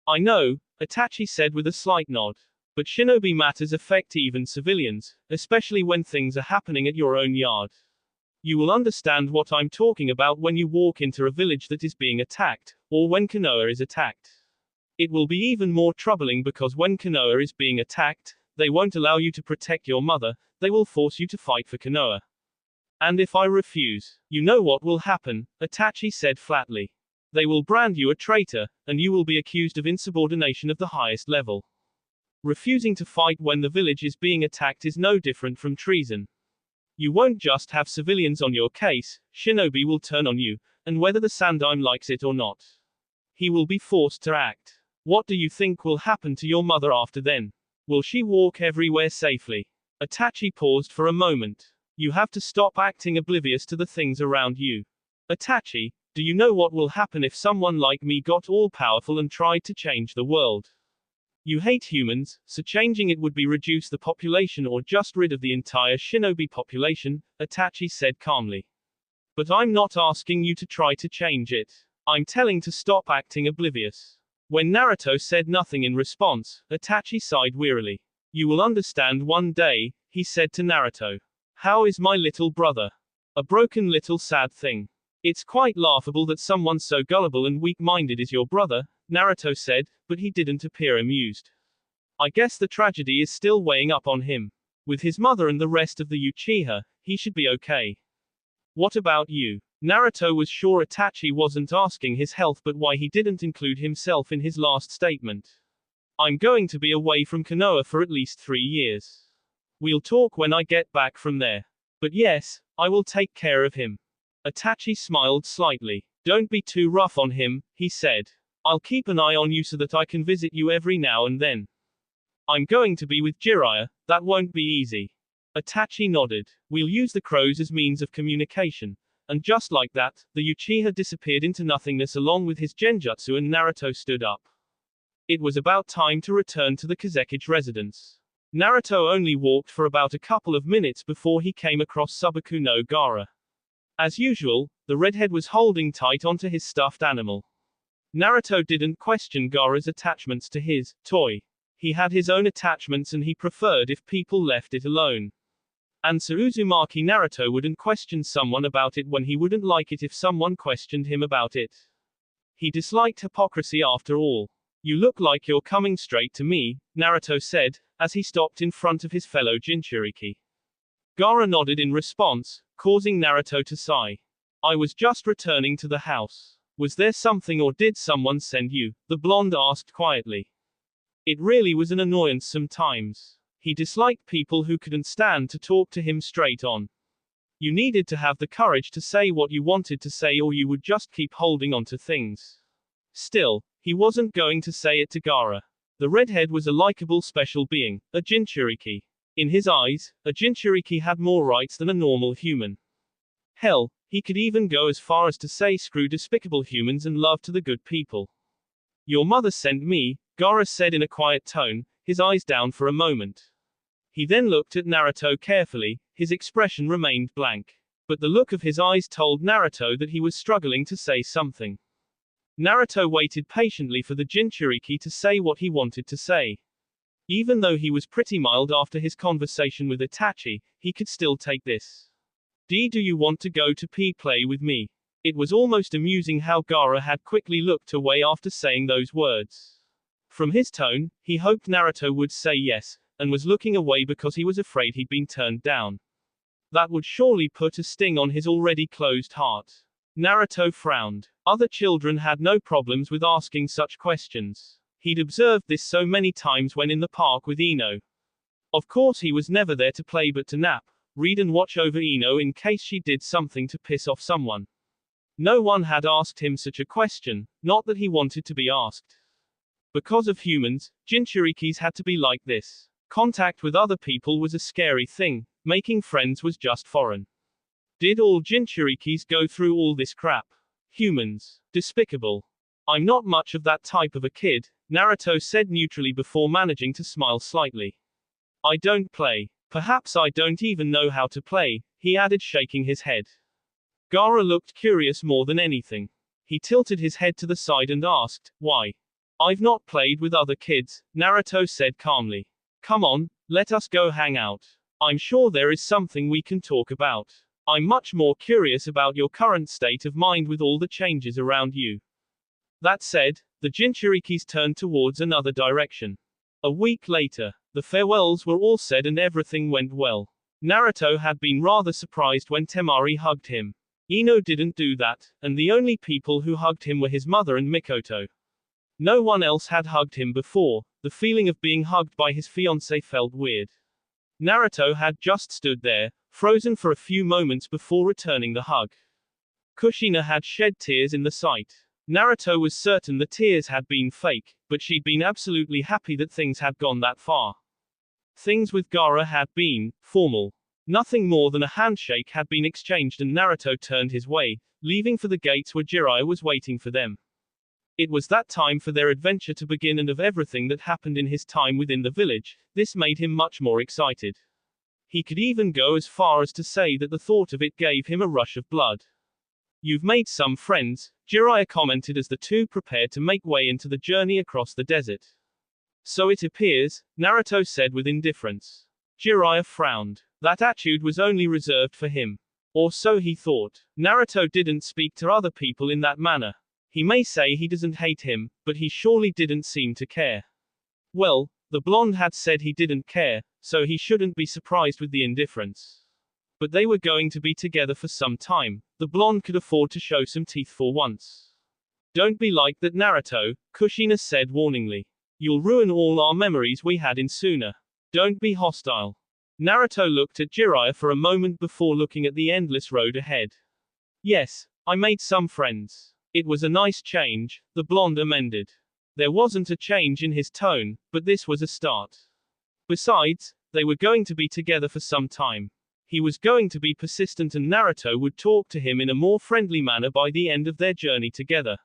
[SPEAKER 1] I know, Itachi said with a slight nod. But shinobi matters affect even civilians, especially when things are happening at your own yard. You will understand what I'm talking about when you walk into a village that is being attacked, or when Konoha is attacked. It will be even more troubling because when Konoha is being attacked, they won't allow you to protect your mother, they will force you to fight for Konoha. And if I refuse, you know what will happen, Itachi said flatly. They will brand you a traitor, and you will be accused of insubordination of the highest level. Refusing to fight when the village is being attacked is no different from treason. You won't just have civilians on your case, shinobi will turn on you, and whether the Sandaime likes it or not, he will be forced to act. What do you think will happen to your mother after then? Will she walk everywhere safely? Itachi paused for a moment. You have to stop acting oblivious to the things around you. Itachi, do you know what will happen if someone like me got all powerful and tried to change the world? You hate humans, so changing it would be reduce the population or just rid of the entire shinobi population, Itachi said calmly. But I'm not asking you to try to change it. I'm telling to stop acting oblivious. When Naruto said nothing in response, Itachi sighed wearily. You will understand one day, he said to Naruto. How is my little brother? A broken little sad thing. It's quite laughable that someone so gullible and weak-minded is your brother, Naruto said, but he didn't appear amused. I guess the tragedy is still weighing up on him. With his mother and the rest of the Uchiha, he should be okay. What about you? Naruto was sure Itachi wasn't asking his health but why he didn't include himself in his last statement. I'm going to be away from Konoha for at least 3 years. We'll talk when I get back from there. But yes, I will take care of him. Itachi smiled slightly. Don't be too rough on him, he said. I'll keep an eye on you so that I can visit you every now and then. I'm going to be with Jiraiya, that won't be easy. Itachi nodded. We'll use the crows as means of communication. And just like that, the Uchiha disappeared into nothingness along with his genjutsu and Naruto stood up. It was about time to return to the Kazekage residence. Naruto only walked for about a couple of minutes before he came across Subaku no Gaara. As usual, the redhead was holding tight onto his stuffed animal. Naruto didn't question Gaara's attachments to his toy. He had his own attachments and he preferred if people left it alone. And so Uzumaki Naruto wouldn't question someone about it when he wouldn't like it if someone questioned him about it. He disliked hypocrisy after all. You look like you're coming straight to me, Naruto said, as he stopped in front of his fellow Jinchuriki. Gaara nodded in response, causing Naruto to sigh. I was just returning to the house. Was there something or did someone send you? The blonde asked quietly. It really was an annoyance sometimes. He disliked people who couldn't stand to talk to him straight on. You needed to have the courage to say what you wanted to say or you would just keep holding on to things. Still, he wasn't going to say it to Gaara. The redhead was a likable special being, a Jinchuriki. In his eyes, a Jinchuriki had more rights than a normal human. Hell, he could even go as far as to say screw despicable humans and love to the good people. Your mother sent me, Gaara said in a quiet tone, his eyes down for a moment. He then looked at Naruto carefully, his expression remained blank. But the look of his eyes told Naruto that he was struggling to say something. Naruto waited patiently for the Jinchuriki to say what he wanted to say. Even though he was pretty mild after his conversation with Itachi, he could still take this. Do you want to go to play with me? It was almost amusing how Gaara had quickly looked away after saying those words. From his tone, he hoped Naruto would say yes, and was looking away because he was afraid he'd been turned down. That would surely put a sting on his already closed heart. Naruto frowned. Other children had no problems with asking such questions. He'd observed this so many times when in the park with Ino. Of course he was never there to play but to nap, read and watch over Ino in case she did something to piss off someone. No one had asked him such a question, not that he wanted to be asked. Because of humans, Jinchurikis had to be like this. Contact with other people was a scary thing, making friends was just foreign. Did all Jinchurikis go through all this crap? Humans. Despicable. I'm not much of that type of a kid, Naruto said neutrally before managing to smile slightly. I don't play. Perhaps I don't even know how to play, he added shaking his head. Gaara looked curious more than anything. He tilted his head to the side and asked, why? I've not played with other kids, Naruto said calmly. Come on, let us go hang out. I'm sure there is something we can talk about. I'm much more curious about your current state of mind with all the changes around you. That said, the Jinchurikis turned towards another direction. A week later, the farewells were all said and everything went well. Naruto had been rather surprised when Temari hugged him. Ino didn't do that, and the only people who hugged him were his mother and Mikoto. No one else had hugged him before. The feeling of being hugged by his fiancée felt weird. Naruto had just stood there, frozen for a few moments before returning the hug. Kushina had shed tears in the sight. Naruto was certain the tears had been fake, but she'd been absolutely happy that things had gone that far. Things with Gaara had been formal. Nothing more than a handshake had been exchanged and Naruto turned his way, leaving for the gates where Jiraiya was waiting for them. It was that time for their adventure to begin and of everything that happened in his time within the village, this made him much more excited. He could even go as far as to say that the thought of it gave him a rush of blood. You've made some friends, Jiraiya commented as the two prepared to make way into the journey across the desert. So it appears, Naruto said with indifference. Jiraiya frowned. That attitude was only reserved for him. Or so he thought. Naruto didn't speak to other people in that manner. He may say he doesn't hate him, but he surely didn't seem to care. Well, the blonde had said he didn't care, so he shouldn't be surprised with the indifference. But they were going to be together for some time. The blonde could afford to show some teeth for once. Don't be like that, Naruto, Kushina said warningly. You'll ruin all our memories we had in Suna. Don't be hostile. Naruto looked at Jiraiya for a moment before looking at the endless road ahead. Yes, I made some friends. It was a nice change, the blonde amended. There wasn't a change in his tone, but this was a start. Besides, they were going to be together for some time. He was going to be persistent and Naruto would talk to him in a more friendly manner by the end of their journey together.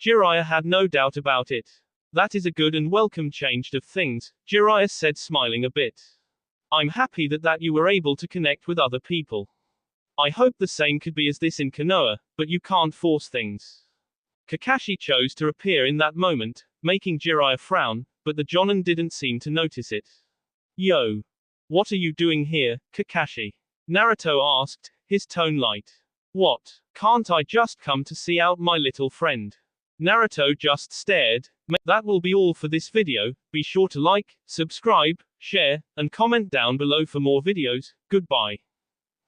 [SPEAKER 1] Jiraiya had no doubt about it. That is a good and welcome change of things, Jiraiya said, smiling a bit. I'm happy that you were able to connect with other people. I hope the same could be as this in Konoha, but you can't force things. Kakashi chose to appear in that moment, making Jiraiya frown, but the Jonin didn't seem to notice it. Yo. What are you doing here, Kakashi? Naruto asked, his tone light. What? Can't I just come to see out my little friend? Naruto just stared. That will be all for this video. Be sure to like, subscribe, share, and comment down below for more videos. Goodbye.